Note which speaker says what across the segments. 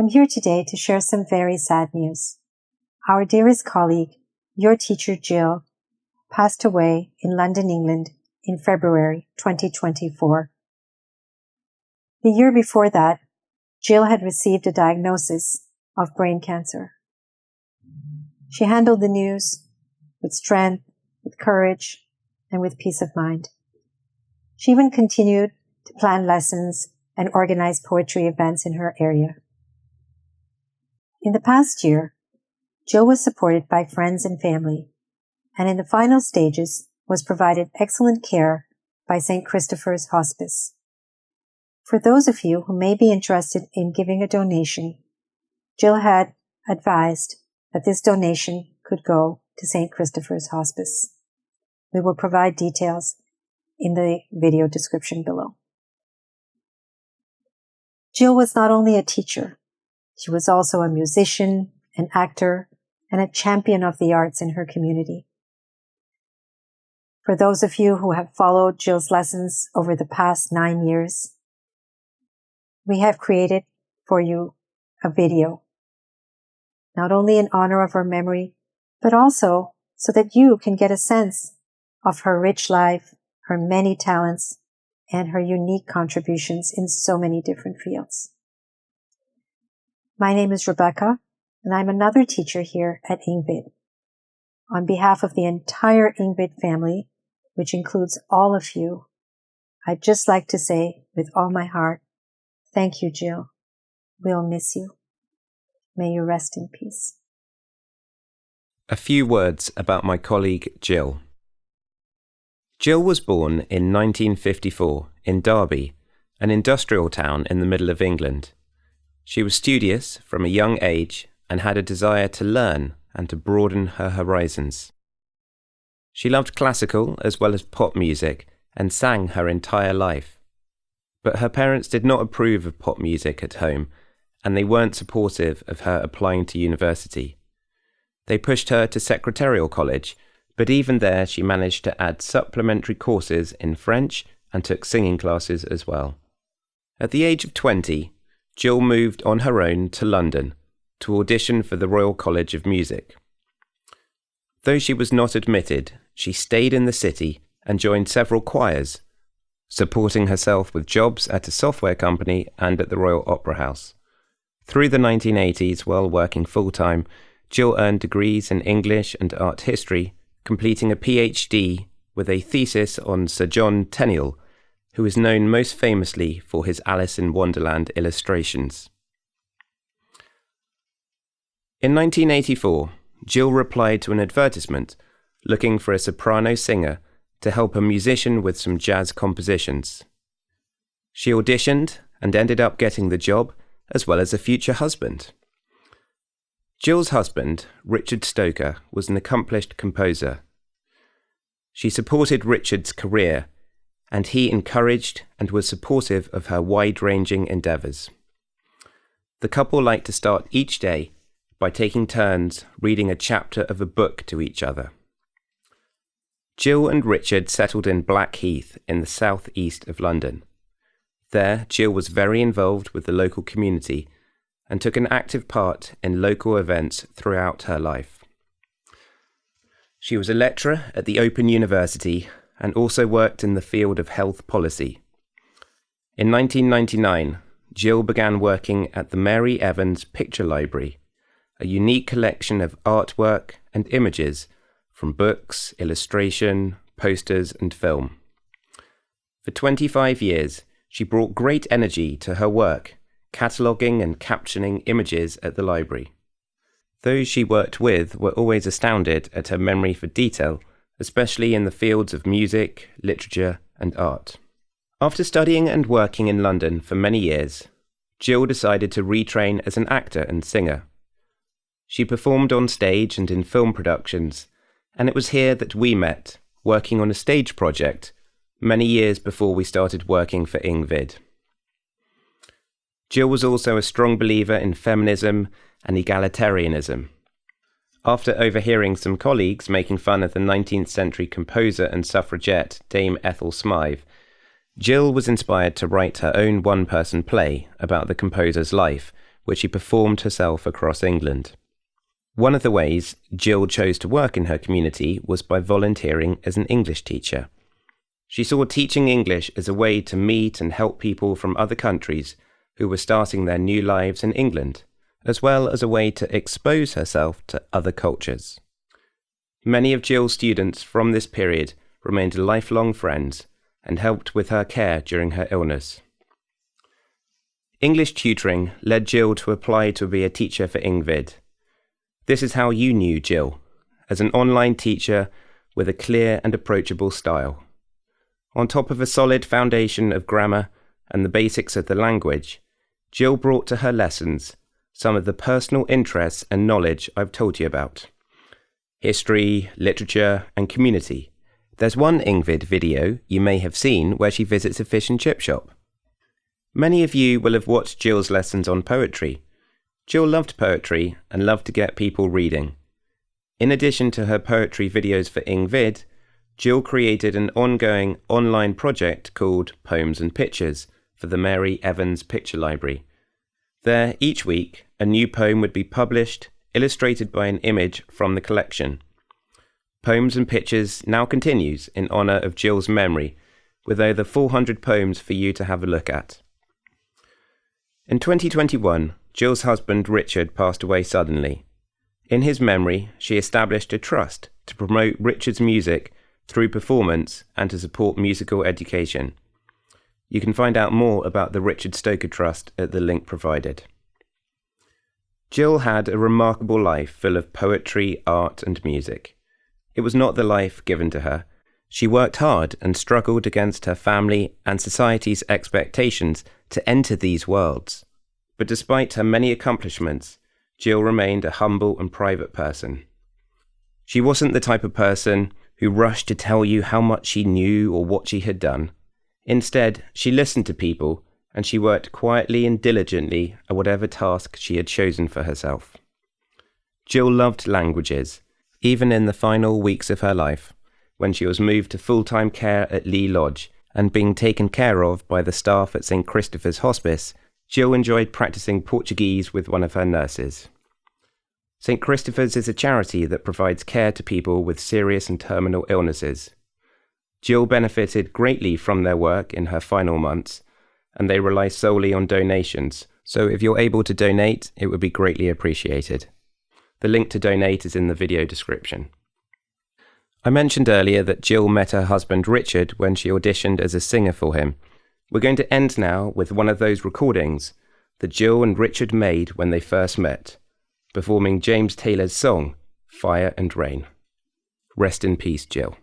Speaker 1: I'm here today to share some very sad news. Our dearest colleague, your teacher Gill, passed away in London, England in February 2024. The year before that, Gill had received a diagnosis of brain cancer. She handled the news with strength, with courage, and with peace of mind. She even continued to plan lessons and organize poetry events in her area. In the past year, Gill was supported by friends and family, and in the final stages was provided excellent care by St. Christopher's Hospice. For those of you who may be interested in giving a donation, Gill had advised that this donation could go to St. Christopher's Hospice. We will provide details in the video description below. Gill was not only a teacher, she was also a musician, an actor, and a champion of the arts in her community. For those of you who have followed Gill's lessons over the past 9 years, we have created for you a video, not only in honor of her memory, but also so that you can get a sense of her rich life, her many talents, and her unique contributions in so many different fields. My name is Rebecca, and I'm another teacher here at EngVid. On behalf of the entire EngVid family, which includes all of you, I'd just like to say with all my heart, thank you, Gill. We'll miss you. May you rest in peace.
Speaker 2: A few words about my colleague Gill. Gill was born in 1954 in Derby, an industrial town in the middle of England. She was studious from a young age and had a desire to learn and to broaden her horizons. She loved classical as well as pop music and sang her entire life. But her parents did not approve of pop music at home, and they weren't supportive of her applying to university. They pushed her to secretarial college, but even there she managed to add supplementary courses in French and took singing classes as well. At the age of 20, Gill moved on her own to London to audition for the Royal College of Music. Though she was not admitted, she stayed in the city and joined several choirs, supporting herself with jobs at a software company and at the Royal Opera House. Through the 1980s, while working full-time, Gill earned degrees in English and art history, completing a PhD with a thesis on Sir John Tenniel, who is known most famously for his Alice in Wonderland illustrations. In 1984, Gill replied to an advertisement looking for a soprano singer to help a musician with some jazz compositions. She auditioned and ended up getting the job, as well as a future husband. Gill's husband, Richard Stoker, was an accomplished composer. She supported Richard's career, and he encouraged and was supportive of her wide-ranging endeavours. The couple liked to start each day by taking turns reading a chapter of a book to each other. Gill and Richard settled in Blackheath in the south-east of London. There, Gill was very involved with the local community and took an active part in local events throughout her life. She was a lecturer at the Open University and also worked in the field of health policy. In 1999, Gill began working at the Mary Evans Picture Library, a unique collection of artwork and images from books, illustration, posters, and film. For 25 years, she brought great energy to her work, cataloguing and captioning images at the library. Those she worked with were always astounded at her memory for detail, especially in the fields of music, literature, and art. After studying and working in London for many years, Gill decided to retrain as an actor and singer. She performed on stage and in film productions, and it was here that we met, working on a stage project, many years before we started working for EngVid. Gill was also a strong believer in feminism and egalitarianism. After overhearing some colleagues making fun of the 19th century composer and suffragette Dame Ethel Smythe, Gill was inspired to write her own one-person play about the composer's life, which she performed herself across England. One of the ways Gill chose to work in her community was by volunteering as an English teacher. She saw teaching English as a way to meet and help people from other countries who were starting their new lives in England, as well as a way to expose herself to other cultures. Many of Gill's students from this period remained lifelong friends and helped with her care during her illness. English tutoring led Gill to apply to be a teacher for EngVid. This is how you knew Gill, as an online teacher with a clear and approachable style. On top of a solid foundation of grammar and the basics of the language, Gill brought to her lessons some of the personal interests and knowledge I've told you about. History, literature, and community. There's one EngVid video you may have seen where she visits a fish and chip shop. Many of you will have watched Gill's lessons on poetry. Gill loved poetry and loved to get people reading. In addition to her poetry videos for EngVid, Gill created an ongoing online project called Poems and Pictures for the Mary Evans Picture Library. There, each week, a new poem would be published, illustrated by an image from the collection. Poems and Pictures now continues in honour of Gill's memory, with over 400 poems for you to have a look at. In 2021, Gill's husband Richard passed away suddenly. In his memory, she established a trust to promote Richard's music through performance and to support musical education. You can find out more about the Richard Stoker Trust at the link provided. Gill had a remarkable life full of poetry, art and music. It was not the life given to her. She worked hard and struggled against her family and society's expectations to enter these worlds. But despite her many accomplishments, Gill remained a humble and private person. She wasn't the type of person who rushed to tell you how much she knew or what she had done. Instead, she listened to people and she worked quietly and diligently at whatever task she had chosen for herself. Gill loved languages, even in the final weeks of her life, when she was moved to full-time care at Lee Lodge and being taken care of by the staff at St. Christopher's Hospice. Gill enjoyed practicing Portuguese with one of her nurses. St. Christopher's is a charity that provides care to people with serious and terminal illnesses. Gill benefited greatly from their work in her final months, and they rely solely on donations, so if you're able to donate, it would be greatly appreciated. The link to donate is in the video description. I mentioned earlier that Gill met her husband Richard when she auditioned as a singer for him. We're going to end now with one of those recordings that Gill and Richard made when they first met, performing James Taylor's song, Fire and Rain. Rest in peace, Gill.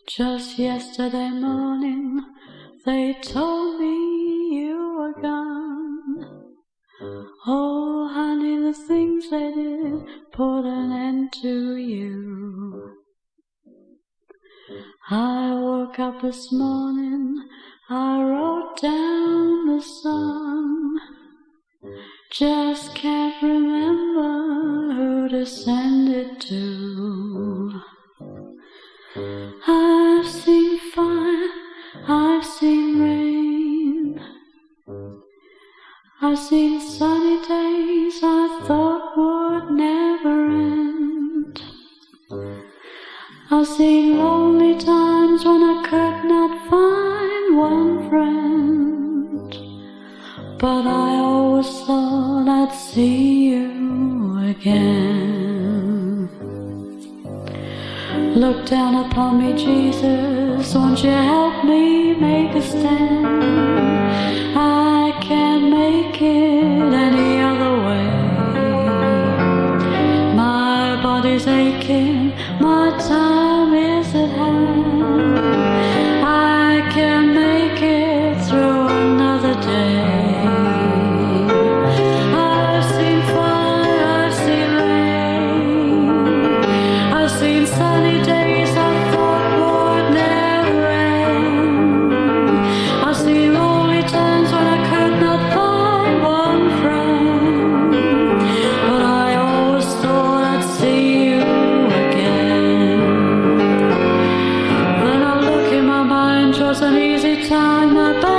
Speaker 3: Just yesterday morning, they told me you were gone. Oh, honey, the things they did put an end to you. I woke up this morning, I wrote down the song. Just can't remember who to send it to. I've seen fire, I've seen rain, I've seen sunny days I thought would never end. I've seen lonely times when I could not find one friend, but I always thought I'd see you again. Look down upon me, Jesus, won't you help me make a stand? I can't make it any other way. My body's aching, my time is at hand. I can't make it through another day. I've seen fire, I've seen rain, I've seen sunny days I thought would never end. I've seen lonely times when I could not find one friend, was an easy time, my